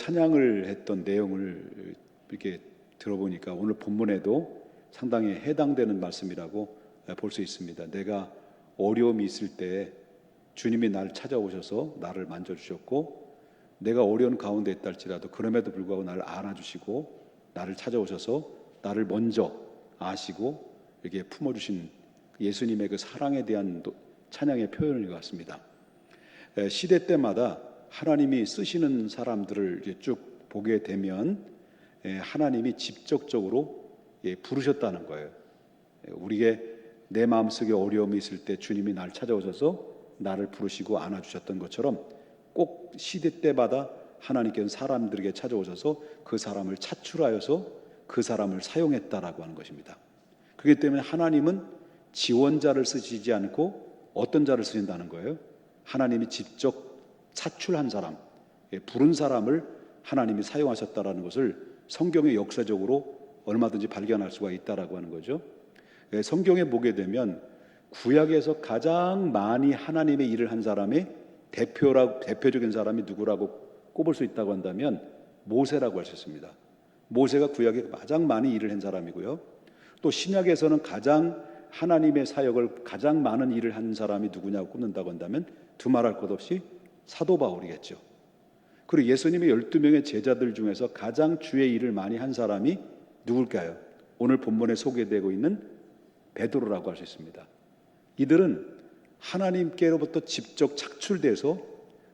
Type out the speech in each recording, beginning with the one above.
찬양을 했던 내용을 이렇게 들어보니까 오늘 본문에도 상당히 해당되는 말씀이라고 볼 수 있습니다. 내가 어려움이 있을 때 주님이 나를 찾아오셔서 나를 만져주셨고, 내가 어려운 가운데 있다 할지라도 그럼에도 불구하고 나를 안아주시고 나를 찾아오셔서 나를 먼저 아시고 이렇게 품어주신 예수님의 그 사랑에 대한 찬양의 표현인 것 같습니다. 시대 때마다 하나님이 쓰시는 사람들을 이렇게 쭉 보게 되면 하나님이 직접적으로 부르셨다는 거예요. 우리에게 내 마음속에 어려움이 있을 때 주님이 나를 찾아오셔서 나를 부르시고 안아주셨던 것처럼 꼭 시대 때마다 하나님께서는 사람들에게 찾아오셔서 그 사람을 차출하여서 그 사람을 사용했다라고 하는 것입니다. 그렇기 때문에 하나님은 지원자를 쓰시지 않고 어떤 자를 쓰신다는 거예요? 하나님이 직접 차출한 사람, 부른 사람을 하나님이 사용하셨다라는 것을 성경의 역사적으로 얼마든지 발견할 수가 있다라고 하는 거죠. 성경에 보게 되면 구약에서 가장 많이 하나님의 일을 한 사람이 대표적인 사람이 누구라고 꼽을 수 있다고 한다면 모세라고 할 수 있습니다. 모세가 구약에 가장 많이 일을 한 사람이고요. 또 신약에서는 가장 하나님의 사역을 가장 많은 일을 한 사람이 누구냐고 꼽는다고 한다면 두말할 것 없이 사도 바울이겠죠. 그리고 예수님의 12명의 제자들 중에서 가장 주의 일을 많이 한 사람이 누굴까요? 오늘 본문에 소개되고 있는 베드로라고 할 수 있습니다. 이들은 하나님께로부터 직접 착출돼서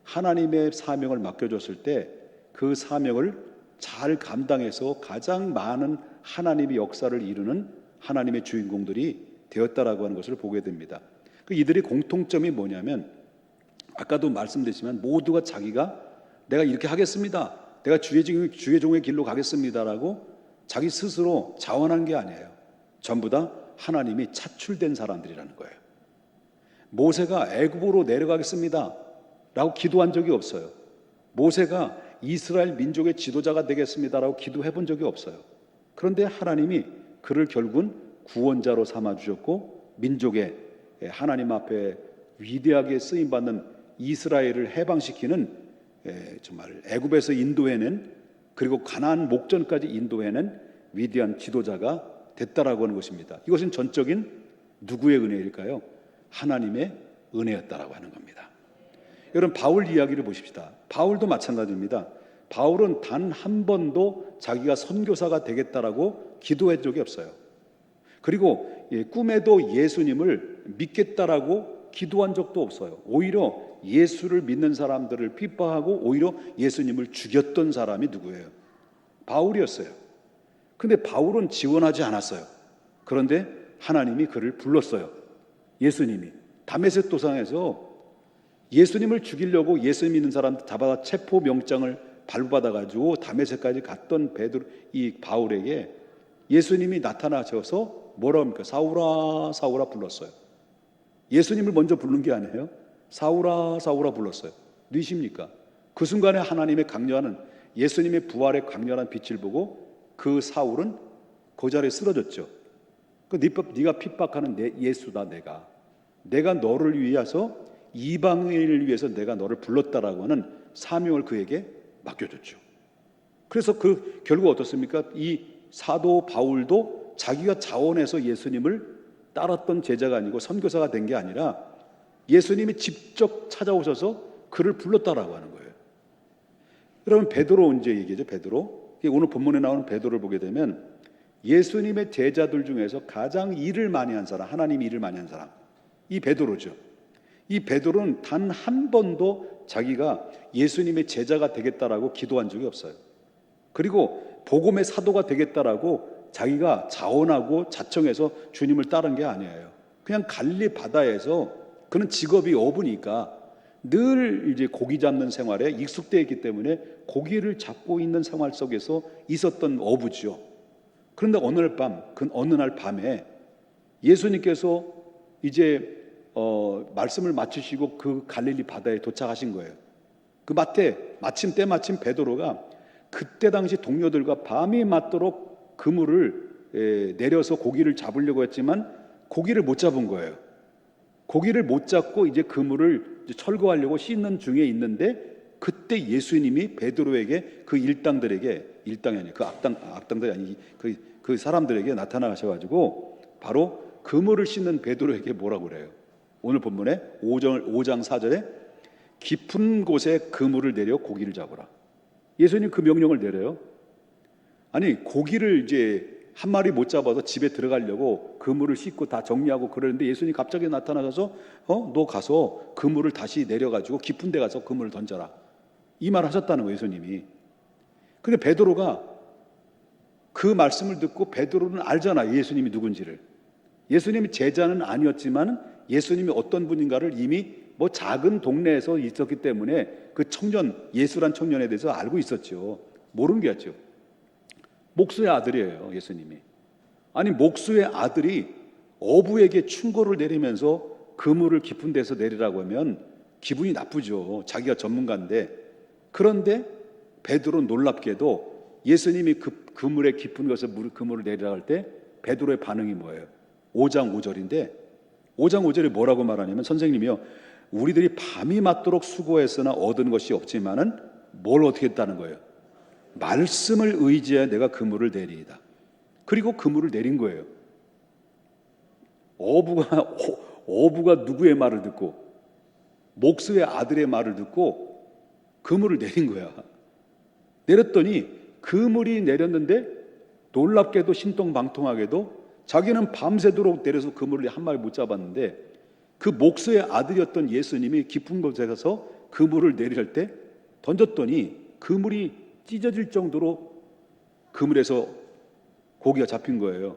하나님의 사명을 맡겨줬을 때 그 사명을 잘 감당해서 가장 많은 하나님의 역사를 이루는 하나님의 주인공들이 되었다라고 하는 것을 보게 됩니다. 이들의 공통점이 뭐냐면 아까도 말씀드렸지만 모두가 자기가 내가 이렇게 하겠습니다, 내가 주의 종의 길로 가겠습니다라고 자기 스스로 자원한 게 아니에요. 전부 다 하나님이 차출된 사람들이라는 거예요. 모세가 애굽으로 내려가겠습니다 라고 기도한 적이 없어요. 모세가 이스라엘 민족의 지도자가 되겠습니다라고 기도해 본 적이 없어요. 그런데 하나님이 그를 결국은 구원자로 삼아주셨고 민족의 하나님 앞에 위대하게 쓰임받는 이스라엘을 해방시키는 정말 애굽에서 인도해낸, 그리고 가나안 목전까지 인도해낸 위대한 지도자가 됐다라고 하는 것입니다. 이것은 전적인 누구의 은혜일까요? 하나님의 은혜였다라고 하는 겁니다. 여러분, 바울 이야기를 보십시다. 바울도 마찬가지입니다. 바울은 단 한 번도 자기가 선교사가 되겠다라고 기도한 적이 없어요. 그리고 꿈에도 예수님을 믿겠다라고 기도한 적도 없어요. 오히려 예수를 믿는 사람들을 핍박하고 오히려 예수님을 죽였던 사람이 누구예요? 바울이었어요. 근데 바울은 지원하지 않았어요. 그런데 하나님이 그를 불렀어요. 예수님이 다메섹 도상에서 예수님을 죽이려고 예수 믿는 사람 잡아다 체포 명장을 발부받아가지고 다메섹까지 갔던 이 바울에게 예수님이 나타나셔서 뭐라고 합니까? 사울아 사울아 불렀어요. 예수님을 먼저 부른 게 아니에요. 사울아 사울아 불렀어요. 누구십니까? 그 순간에 하나님의 강렬한, 예수님의 부활의 강렬한 빛을 보고 그 사울은 그 자리에 쓰러졌죠. 네가 핍박하는 내 예수다. 내가 너를 위해서, 이방인을 위해서 내가 너를 불렀다라고 하는 사명을 그에게 맡겨줬죠. 그래서 결국 어떻습니까? 이 사도 바울도 자기가 자원해서 예수님을 따랐던 제자가 아니고 선교사가 된 게 아니라 예수님이 직접 찾아오셔서 그를 불렀다라고 하는 거예요. 여러분, 베드로 언제 얘기죠? 베드로. 오늘 본문에 나오는 베드로를 보게 되면 예수님의 제자들 중에서 가장 일을 많이 한 사람, 하나님 일을 많이 한 사람, 이 베드로죠. 이 베드로는 단 한 번도 자기가 예수님의 제자가 되겠다라고 기도한 적이 없어요. 그리고 복음의 사도가 되겠다라고 자기가 자원하고 자청해서 주님을 따른 게 아니에요. 그냥 갈릴리 바다에서, 그는 직업이 어부니까 늘 이제 고기 잡는 생활에 익숙되어 있기 때문에 고기를 잡고 있는 생활 속에서 있었던 어부죠. 그런데 어느 날 밤에 예수님께서 이제 말씀을 마치시고 그 갈릴리 바다에 도착하신 거예요. 마침 베드로가 그때 당시 동료들과 밤이 맞도록 그물을 내려서 고기를 잡으려고 했지만 고기를 못 잡은 거예요. 고기를 못 잡고 이제 그물을 철거하려고 씻는 중에 있는데 그때 예수님이 베드로에게 그 일당이 아니에요. 그 악당들이 아니 그 사람들에게 나타나셔가지고 바로 그물을 씻는 베드로에게 뭐라고 그래요? 오늘 본문에 5장 4절에 깊은 곳에 그물을 내려 고기를 잡으라. 예수님 그 명령을 내려요. 아니 고기를 이제 한 마리 못 잡아서 집에 들어가려고 그물을 씻고 다 정리하고 그러는데 예수님이 갑자기 나타나셔서 너 가서 그물을 다시 내려가지고 깊은 데 가서 그물을 던져라. 이 말 하셨다는 거예요, 예수님이. 근데 베드로가 그 말씀을 듣고 베드로는 알잖아요, 예수님이 누군지를. 예수님이 제자는 아니었지만 예수님이 어떤 분인가를 이미 뭐 작은 동네에서 있었기 때문에 그 청년, 예수란 청년에 대해서 알고 있었죠. 모르는 게 아니죠. 목수의 아들이에요, 예수님이. 아니 목수의 아들이 어부에게 충고를 내리면서 그물을 깊은 데서 내리라고 하면 기분이 나쁘죠. 자기가 전문가인데. 그런데 베드로는 놀랍게도 예수님이 그 그물의 깊은 곳에 그물을 내리라고 할 때 베드로의 반응이 뭐예요? 5장 5절인데 5장 5절에 뭐라고 말하냐면 선생님이요, 우리들이 밤이 맞도록 수고했으나 얻은 것이 없지만은 뭘 어떻게 했다는 거예요? 말씀을 의지해 내가 그물을 내리이다. 그리고 그물을 내린 거예요. 어부가 누구의 말을 듣고 목수의 아들의 말을 듣고 그물을 내린 거야. 내렸더니 그물이 내렸는데 놀랍게도 신통방통하게도 자기는 밤새도록 내려서 그물을 한 마리 못 잡았는데 그 목수의 아들이었던 예수님이 깊은 곳에 가서 그물을 내릴 때 던졌더니 그물이 찢어질 정도로 그물에서 고기가 잡힌 거예요.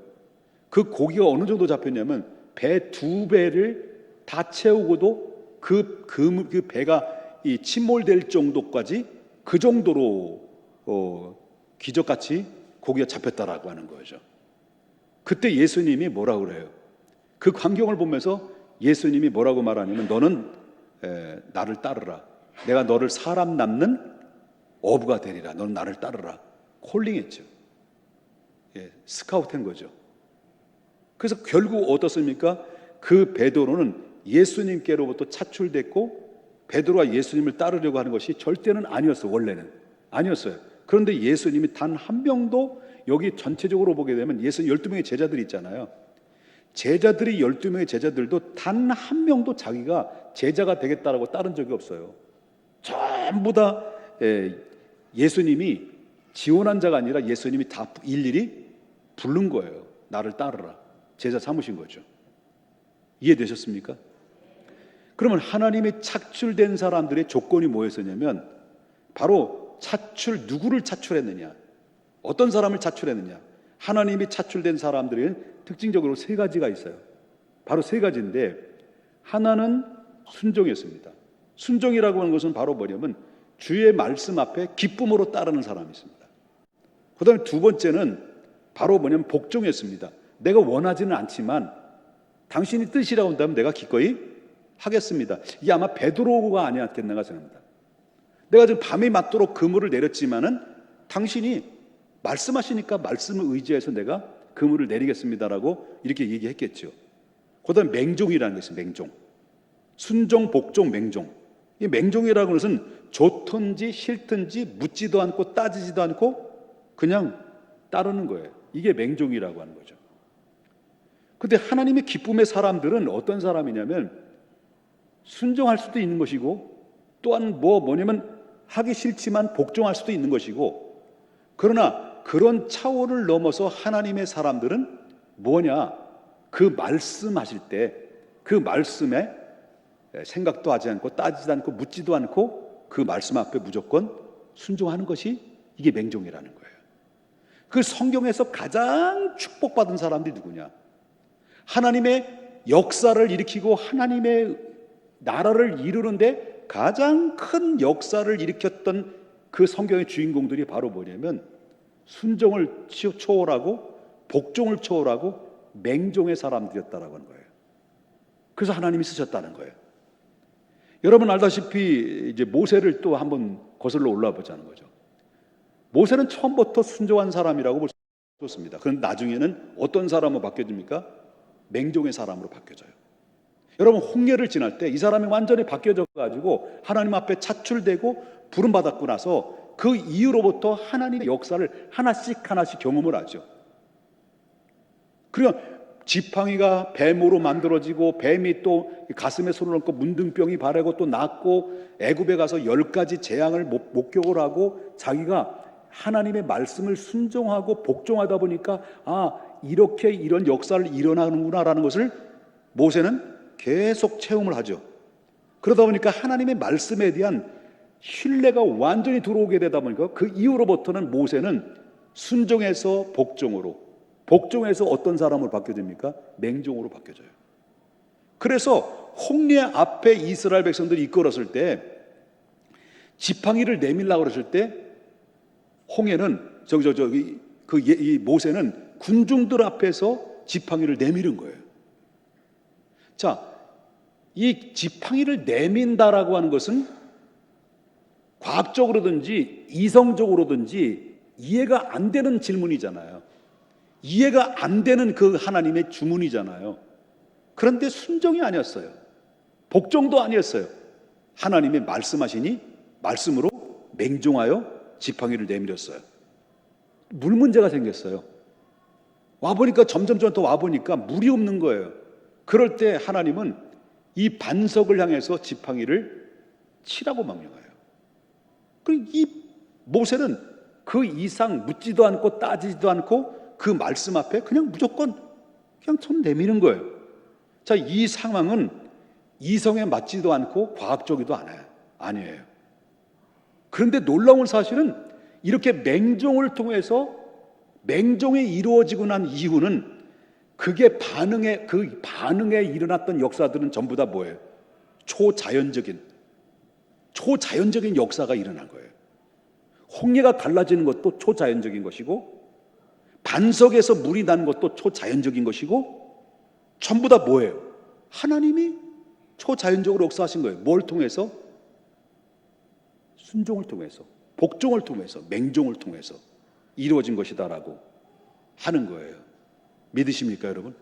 그 고기가 어느 정도 잡혔냐면 배 2배를 다 채우고도 그 배가 이 침몰될 정도까지 그 정도로 기적같이 고기가 잡혔다라고 하는 거죠. 그때 예수님이 뭐라고 그래요? 그 광경을 보면서 예수님이 뭐라고 말하냐면 너는 나를 따르라. 내가 너를 사람 남는 어부가 되리라. 너는 나를 따르라. 콜링했죠. 스카우트한 거죠. 그래서 결국 어떻습니까? 그 베드로는 예수님께로부터 차출됐고 베드로가 예수님을 따르려고 하는 것이 절대는 아니었어요. 원래는 아니었어요. 그런데 예수님이 단 한 명도, 여기 전체적으로 보게 되면 예수님 12명의 제자들이 있잖아요. 제자들이 12명의 제자들도 단 한 명도 자기가 제자가 되겠다라고 따른 적이 없어요. 전부 다 예수님이 지원한 자가 아니라 예수님이 다 일일이 부른 거예요. 나를 따르라. 제자 삼으신 거죠. 이해되셨습니까? 그러면 하나님이 차출된 사람들의 조건이 뭐였었냐면 바로 누구를 차출했느냐, 어떤 사람을 차출했느냐. 하나님이 차출된 사람들은 특징적으로 3가지가 있어요. 바로 3가지인데 하나는 순종이었습니다. 순종이라고 하는 것은 바로 뭐냐면 주의 말씀 앞에 기쁨으로 따르는 사람이 있습니다. 그 다음에 2번째는 바로 뭐냐면 복종이었습니다. 내가 원하지는 않지만 당신이 뜻이라고 한다면 내가 기꺼이 하겠습니다. 이게 아마 베드로가 아니었겠는가 생각합니다. 내가 지금 밤이 맞도록 그물을 내렸지만은 당신이 말씀하시니까 말씀을 의지해서 내가 그물을 내리겠습니다라고 이렇게 얘기했겠죠. 그 다음에 맹종이라는 게 있어요. 맹종. 순종, 복종, 맹종. 이 맹종이라는 것은 좋든지 싫든지 묻지도 않고 따지지도 않고 그냥 따르는 거예요. 이게 맹종이라고 하는 거죠. 근데 하나님의 기쁨의 사람들은 어떤 사람이냐면 순종할 수도 있는 것이고 또한 뭐냐면 하기 싫지만 복종할 수도 있는 것이고, 그러나 그런 차원을 넘어서 하나님의 사람들은 뭐냐, 그 말씀하실 때 그 말씀에 생각도 하지 않고 따지지도 않고 묻지도 않고 그 말씀 앞에 무조건 순종하는 것이 이게 맹종이라는 거예요. 그 성경에서 가장 축복받은 사람들이 누구냐? 하나님의 역사를 일으키고 하나님의 나라를 이루는데 가장 큰 역사를 일으켰던 그 성경의 주인공들이 바로 뭐냐면 순종을 초월하고 복종을 초월하고 맹종의 사람들이었다라고 하는 거예요. 그래서 하나님이 쓰셨다는 거예요. 여러분 알다시피 이제 모세를 또 한번 거슬러 올라와 보자는 거죠. 모세는 처음부터 순종한 사람이라고 볼 수 있습니다. 그런데 나중에는 어떤 사람으로 바뀌어집니까? 맹종의 사람으로 바뀌어져요. 여러분 홍해를 지날 때 이 사람이 완전히 바뀌어져 가지고 하나님 앞에 차출되고 부름받았고 나서 그 이후로부터 하나님의 역사를 하나씩 경험을 하죠. 그러니까 지팡이가 뱀으로 만들어지고 뱀이 또 가슴에 손을 얹고 문둥병이 발하고 또 낫고 애굽에 가서 10가지 재앙을 목격을 하고 자기가 하나님의 말씀을 순종하고 복종하다 보니까 이렇게 이런 역사를 일어나는구나라는 것을 모세는 계속 체험을 하죠. 그러다 보니까 하나님의 말씀에 대한 신뢰가 완전히 들어오게 되다 보니까 그 이후로부터는 모세는 순종에서 복종으로, 복종에서 어떤 사람으로 바뀌어집니까? 맹종으로 바뀌어져요. 그래서 홍해 앞에 이스라엘 백성들이 이끌었을 때 지팡이를 내밀라고 그랬을 때 홍해는 이 모세는 군중들 앞에서 지팡이를 내미는 거예요. 자, 이 지팡이를 내민다라고 하는 것은 과학적으로든지 이성적으로든지 이해가 안 되는 질문이잖아요. 이해가 안 되는 그 하나님의 주문이잖아요. 그런데 순종이 아니었어요. 복종도 아니었어요. 하나님이 말씀하시니 말씀으로 맹종하여 지팡이를 내밀었어요. 물 문제가 생겼어요. 와보니까 점점 더 와보니까 물이 없는 거예요. 그럴 때 하나님은 이 반석을 향해서 지팡이를 치라고 명령해요. 그리고 이 모세는 그 이상 묻지도 않고 따지지도 않고 그 말씀 앞에 그냥 무조건 그냥 손 내미는 거예요. 자, 이 상황은 이성에 맞지도 않고 과학적이도 않아요. 아니에요. 그런데 놀라운 사실은 이렇게 맹종을 통해서 맹종이 이루어지고 난 이후는 그 반응에 일어났던 역사들은 전부 다 뭐예요? 초자연적인 역사가 일어난 거예요. 홍해가 갈라지는 것도 초자연적인 것이고 반석에서 물이 나는 것도 초자연적인 것이고 전부 다 뭐예요? 하나님이 초자연적으로 역사하신 거예요. 뭘 통해서? 순종을 통해서, 복종을 통해서, 맹종을 통해서 이루어진 것이다라고 하는 거예요. 믿으십니까, 여러분?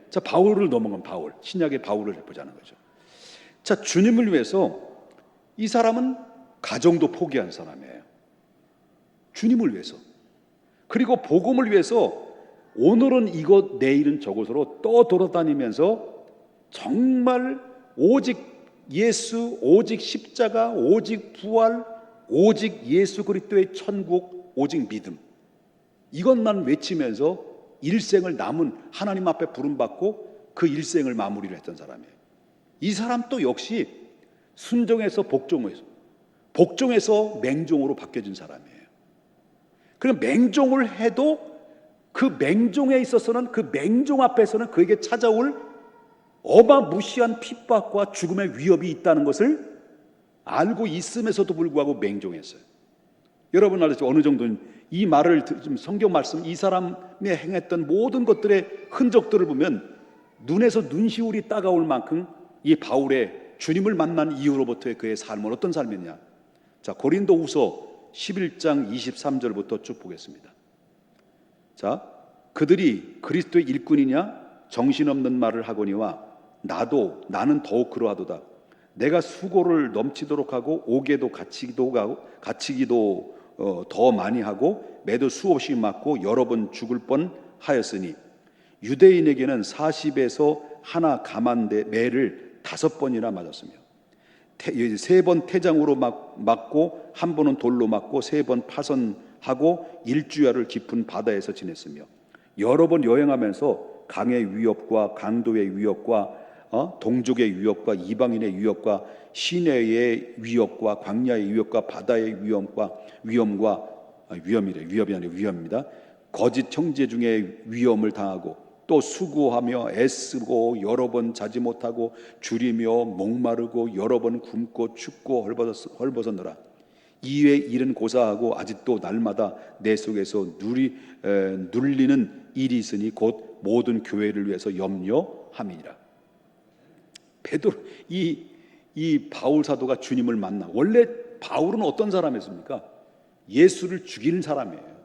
자, 바울을 넘어간 바울, 신약의 바울을 보자는 거죠. 자, 주님을 위해서 이 사람은 가정도 포기한 사람이에요. 주님을 위해서. 그리고 복음을 위해서 오늘은 이것, 내일은 저것으로 떠돌아다니면서 정말 오직 예수, 오직 십자가, 오직 부활, 오직 예수 그리스도의 천국, 오직 믿음, 이것만 외치면서 일생을 남은 하나님 앞에 부름받고 그 일생을 마무리를 했던 사람이에요. 이 사람 또 역시 순종에서 복종에서 맹종으로 바뀌어진 사람이에요. 그럼 맹종을 해도 그 맹종에 있어서는, 그 맹종 앞에서는 그에게 찾아올 어마무시한 핍박과 죽음의 위협이 있다는 것을 알고 있음에서도 불구하고 맹종했어요. 여러분 알죠? 어느 정도는 이 말을 좀 성경 말씀, 이 사람이 행했던 모든 것들의 흔적들을 보면 눈에서 눈시울이 따가울 만큼 이 바울의 주님을 만난 이후로부터의 그의 삶은 어떤 삶이냐? 자, 고린도후서 11장 23절부터 쭉 보겠습니다. 자, 그들이 그리스도의 일꾼이냐? 정신없는 말을 하거니와 나는 더욱 그러하도다. 내가 수고를 넘치도록 하고 옥에도 갇히기도 더 많이 하고 매도 수없이 맞고 여러 번 죽을 뻔하였으니 유대인에게는 40에서 하나 감한 매를 5번이나 맞았으며 3번 태장으로 맞고 1번은 돌로 맞고 3번 파선하고 1주야를 깊은 바다에서 지냈으며 여러 번 여행하면서 강의 위협과 강도의 위협과 동족의 위협과 이방인의 위협과 시내의 위협과 광야의 위협과 바다의 위험입니다. 거짓 형제 중에 위험을 당하고 또 수고하며 애쓰고 여러 번 자지 못하고 줄이며 목마르고 여러 번 굶고 춥고 헐벗었노라. 이외 일은 고사하고 아직도 날마다 내 속에서 눌리는 일이 있으니 곧 모든 교회를 위해서 염려함이니라. 베드로, 이 바울 사도가 주님을 만나. 원래 바울은 어떤 사람이었습니까? 예수를 죽이는 사람이에요.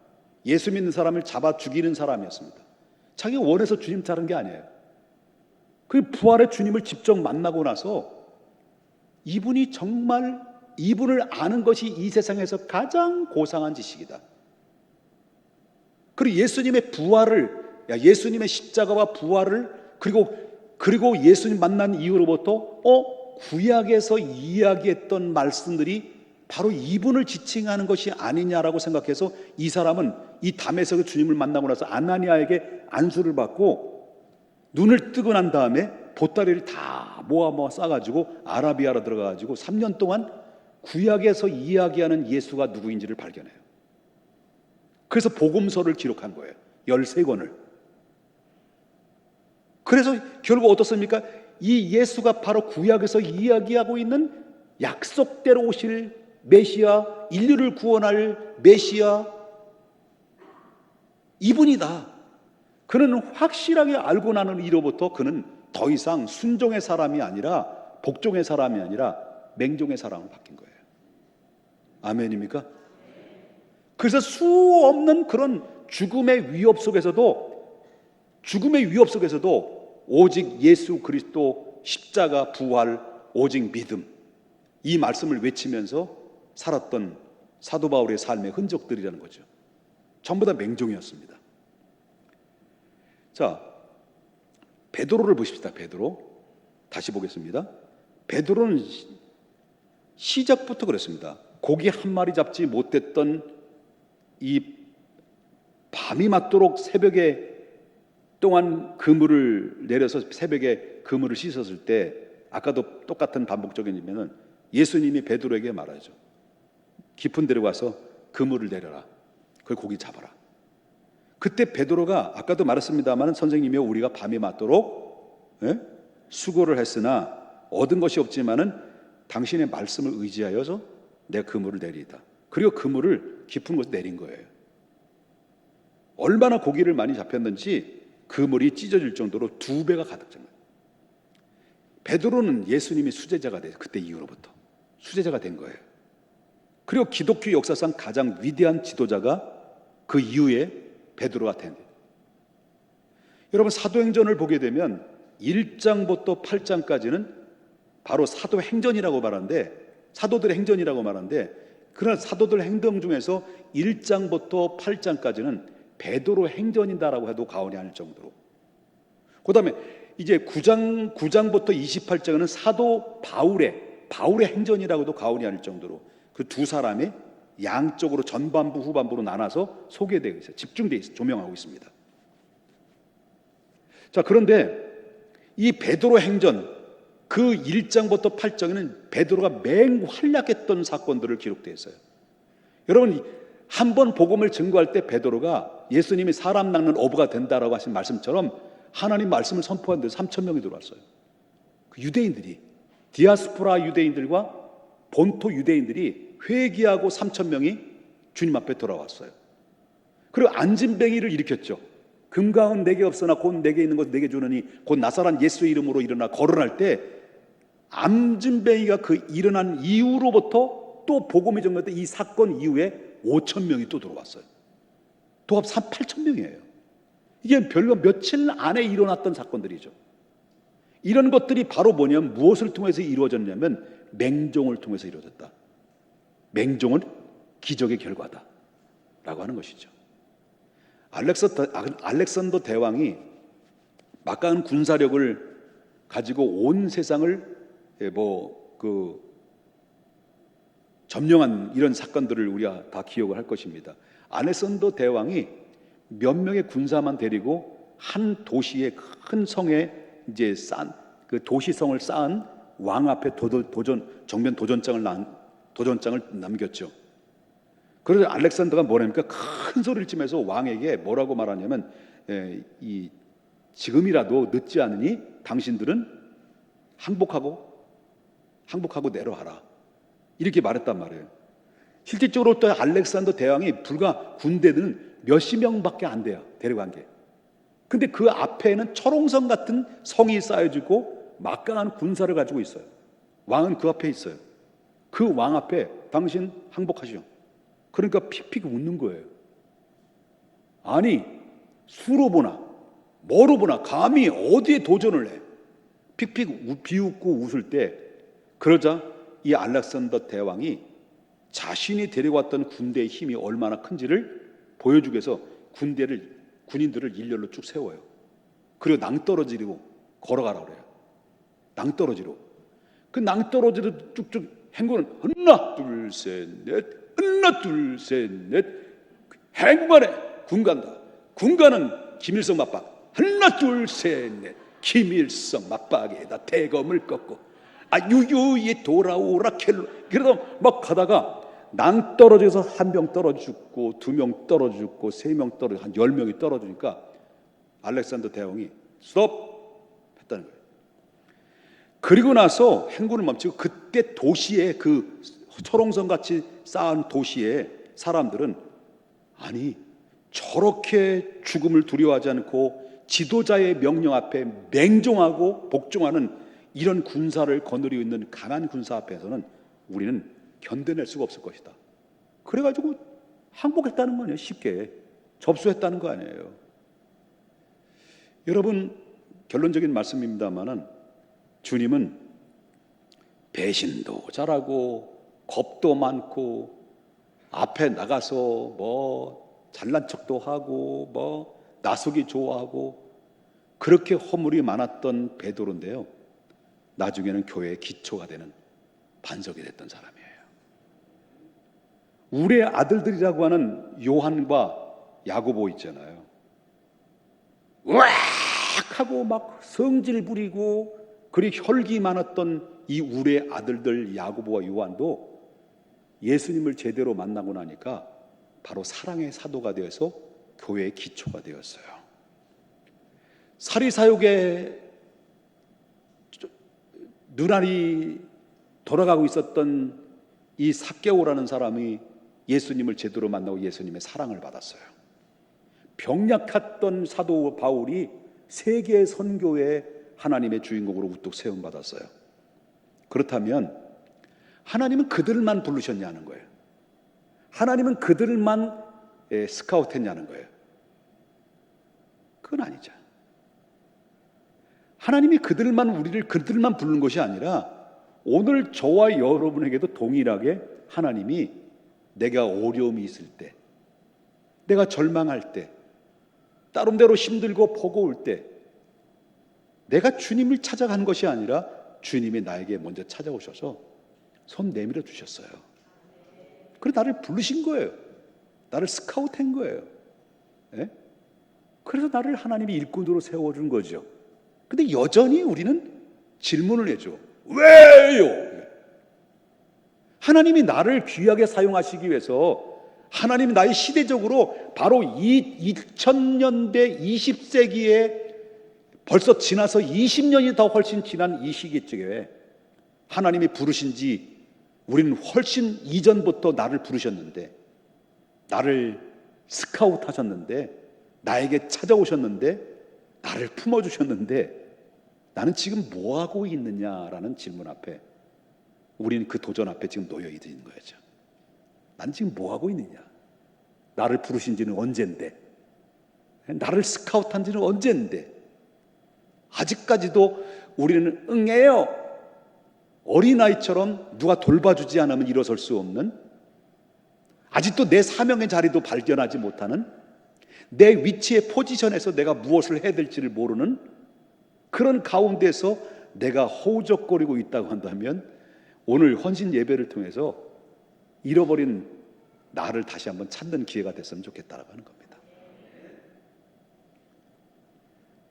예수 믿는 사람을 잡아 죽이는 사람이었습니다. 자기가 원해서 주님 따른 게 아니에요. 그 부활의 주님을 직접 만나고 나서 이분이 정말 이분을 아는 것이 이 세상에서 가장 고상한 지식이다. 그리고 예수님의 부활을, 예수님의 십자가와 부활을, 그리고 예수님 만난 이후로부터 구약에서 이야기했던 말씀들이 바로 이분을 지칭하는 것이 아니냐라고 생각해서 이 사람은 이 담에서 주님을 만나고 나서 아나니아에게 안수를 받고 눈을 뜨고 난 다음에 보따리를 다 모아 싸가지고 아라비아로 들어가가지고 3년 동안 구약에서 이야기하는 예수가 누구인지를 발견해요. 그래서 복음서를 기록한 거예요. 13권을. 그래서 결국 어떻습니까? 이 예수가 바로 구약에서 이야기하고 있는 약속대로 오실 메시아, 인류를 구원할 메시아, 이분이다. 그는 확실하게 알고 나는 이로부터 그는 더 이상 순종의 사람이 아니라, 복종의 사람이 아니라 맹종의 사람으로 바뀐 거예요. 아멘입니까? 그래서 수없는 그런 죽음의 위협 속에서도 오직 예수 그리스도 십자가 부활, 오직 믿음, 이 말씀을 외치면서 살았던 사도 바울의 삶의 흔적들이라는 거죠. 전부 다 맹종이었습니다. 자, 베드로를 보십시다. 베드로 다시 보겠습니다. 베드로는 시작부터 그랬습니다. 고기 한 마리 잡지 못했던 이 밤이 맞도록 새벽에 동안 그물을 내려서 새벽에 그물을 씻었을 때, 아까도 똑같은 반복적인 의미는 예수님이 베드로에게 말하죠. 깊은 데로 가서 그물을 내려라. 그걸 고기 잡아라. 그때 베드로가 아까도 말했습니다만, 선생님이여 우리가 밤이 맞도록 수고를 했으나 얻은 것이 없지만은 당신의 말씀을 의지하여서 내가 그물을 내리이다. 그리고 그물을 깊은 곳에 내린 거예요. 얼마나 고기를 많이 잡혔는지 그물이 찢어질 정도로 2배가 가득 찼어요. 베드로는 예수님이 수제자가 돼서 그때 이후로부터 수제자가 된 거예요. 그리고 기독교 역사상 가장 위대한 지도자가 그 이후에 베드로가 된 거예요. 여러분, 사도행전을 보게 되면 1장부터 8장까지는 바로 사도행전이라고 말하는데, 사도들의 행전이라고 말하는데, 그러나 사도들 행동 중에서 1장부터 8장까지는 베드로 행전이다라고 해도 과언이 아닐 정도로, 그 다음에 이제 9장부터 28장은 사도 바울의 행전이라고도 과언이 아닐 정도로 그 두 사람이 양쪽으로 전반부 후반부로 나눠서 소개되어 있어요. 집중되어 있어요. 조명하고 있습니다. 자, 그런데 이 베드로 행전 그 1장부터 8장에는 베드로가 맹활약했던 사건들을 기록되어 있어요. 여러분, 한 번 복음을 증거할 때 베드로가 예수님이 사람 낚는 어부가 된다라고 하신 말씀처럼 하나님 말씀을 선포한 데서 3,000명이 들어왔어요. 그 유대인들이, 디아스포라 유대인들과 본토 유대인들이 회개하고 3,000명이 주님 앞에 돌아왔어요. 그리고 안진뱅이를 일으켰죠. 금강은 내게 없으나 곧 내게 있는 것 내게 주느니 곧 나사란 예수의 이름으로 일어나 거론할 때, 안진뱅이가 그 일어난 이후로부터 또 복음이 전개될 때 이 사건 이후에 5,000명이 또 들어왔어요. 도합 8,000명이에요. 이게 별로 며칠 안에 일어났던 사건들이죠. 이런 것들이 바로 뭐냐면 무엇을 통해서 이루어졌냐면 맹종을 통해서 이루어졌다. 맹종은 기적의 결과다 라고 하는 것이죠. 알렉산더 대왕이 막강한 군사력을 가지고 온 세상을 점령한 이런 사건들을 우리가 다 기억을 할 것입니다. 알렉산더 대왕이 몇 명의 군사만 데리고 한 도시의 큰 성에 이제 그 도시성을 쌓은 왕 앞에 정면 도전장을 남겼죠. 그래서 알렉산더가 뭐랍니까? 큰 소리를 치면서 왕에게 뭐라고 말하냐면, 지금이라도 늦지 않으니 당신들은 항복하고 내려와라, 이렇게 말했단 말이에요. 실질적으로 또 알렉산더 대왕이 불과 군대는 몇십 명밖에 안 돼요, 데려간 게. 근데 그 앞에는 철옹성 같은 성이 쌓여지고 막강한 군사를 가지고 있어요. 왕은 그 앞에 있어요. 그 왕 앞에 당신 항복하시오. 그러니까 픽픽 웃는 거예요. 아니, 수로 보나 뭐로 보나 감히 어디에 도전을 해. 픽픽 비웃고 웃을 때, 그러자 이 알렉산더 대왕이 자신이 데려왔던 군대의 힘이 얼마나 큰지를 보여주기 위해서 군인들을 일렬로 쭉 세워요. 그리고 낭떠러지로 걸어가라고 그래요. 낭떠러지로. 그 낭떠러지로 쭉쭉 행군은 하나 둘 셋 넷, 하나 둘 셋 넷. 행군간에 군간다. 군간은 김일성 맞박. 하나 둘 셋 넷. 김일성 맞박에다 대검을 꺾고 유유히 돌아오라 켈로. 그래서 막 가다가 낭떠러져서 한 명 떨어져 죽고, 두 명 떨어져 죽고, 세 명 떨어져, 한 10명이 떨어지니까 알렉산더 대왕이 스톱 했다는 거예요. 그리고 나서 행군을 멈추고, 그때 도시에, 그 철옹성 같이 쌓은 도시의 사람들은 아니 저렇게 죽음을 두려워하지 않고 지도자의 명령 앞에 맹종하고 복종하는 이런 군사를 거느리고 있는 강한 군사 앞에서는 우리는 견뎌낼 수가 없을 것이다. 그래가지고 항복했다는 거예요. 쉽게 접수했다는 거 아니에요. 여러분, 결론적인 말씀입니다만은 주님은 배신도 잘하고 겁도 많고 앞에 나가서 뭐 잘난 척도 하고 뭐 나서기 좋아하고 그렇게 허물이 많았던 베드로인데요, 나중에는 교회의 기초가 되는 반석이 됐던 사람이에요. 우리의 아들들이라고 하는 요한과 야고보 있잖아요. 으악 하고 막 성질 부리고 그리고 혈기 많았던 이 우리의 아들들 야고보와 요한도 예수님을 제대로 만나고 나니까 바로 사랑의 사도가 되어서 교회의 기초가 되었어요. 사리사욕에 눈알이 돌아가고 있었던 이 삭개오라는 사람이 예수님을 제대로 만나고 예수님의 사랑을 받았어요. 병약했던 사도 바울이 세계 선교의 하나님의 주인공으로 우뚝 세움받았어요. 그렇다면 하나님은 그들만 부르셨냐는 거예요. 하나님은 그들만 스카우트했냐는 거예요. 그건 아니죠. 하나님이 그들만 부르는 것이 아니라 오늘 저와 여러분에게도 동일하게 하나님이 내가 어려움이 있을 때, 내가 절망할 때, 나름대로 힘들고 버거울 때 내가 주님을 찾아간 것이 아니라 주님이 나에게 먼저 찾아오셔서 손 내밀어 주셨어요. 그래서 나를 부르신 거예요. 나를 스카우트한 거예요. 네? 그래서 나를 하나님이 일꾼으로 세워준 거죠. 근데 여전히 우리는 질문을 해줘. 왜요? 하나님이 나를 귀하게 사용하시기 위해서 하나님이 나의 시대적으로 바로 이 2000년대 20세기에 벌써 지나서 20년이 더 훨씬 지난 이 시기쯤에 하나님이 부르신 지 우리는 훨씬 이전부터 나를 부르셨는데, 나를 스카우트 하셨는데, 나에게 찾아오셨는데, 나를 품어주셨는데 나는 지금 뭐하고 있느냐라는 질문 앞에 우리는 그 도전 앞에 지금 놓여 있는 거죠. 난 지금 뭐하고 있느냐? 나를 부르신 지는 언젠데, 나를 스카우트한 지는 언젠데 아직까지도 우리는 응해요. 어린아이처럼 누가 돌봐주지 않으면 일어설 수 없는, 아직도 내 사명의 자리도 발견하지 못하는, 내 위치의 포지션에서 내가 무엇을 해야 될지를 모르는 그런 가운데서 내가 허우적거리고 있다고 한다면 오늘 헌신 예배를 통해서 잃어버린 나를 다시 한번 찾는 기회가 됐으면 좋겠다라고 하는 겁니다.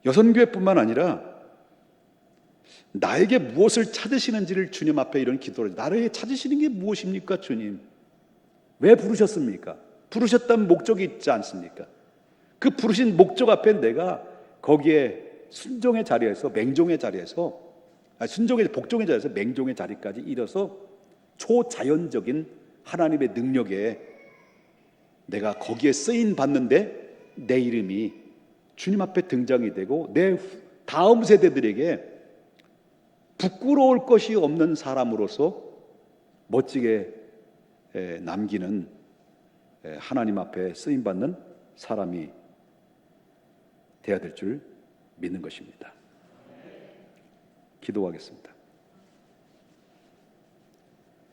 여선교회뿐만 아니라 나에게 무엇을 찾으시는지를 주님 앞에 이런 기도를, 나를 찾으시는 게 무엇입니까 주님? 왜 부르셨습니까? 부르셨다는 목적이 있지 않습니까? 그 부르신 목적 앞에 내가 거기에 순종의 자리에서 맹종의 자리에서 복종의 자리에서 맹종의 자리까지 이뤄서 초자연적인 하나님의 능력에 내가 거기에 쓰임 받는데 내 이름이 주님 앞에 등장이 되고 내 다음 세대들에게 부끄러울 것이 없는 사람으로서 멋지게 남기는, 하나님 앞에 쓰임 받는 사람이 되어야 될 줄 믿는 것입니다. 기도하겠습니다.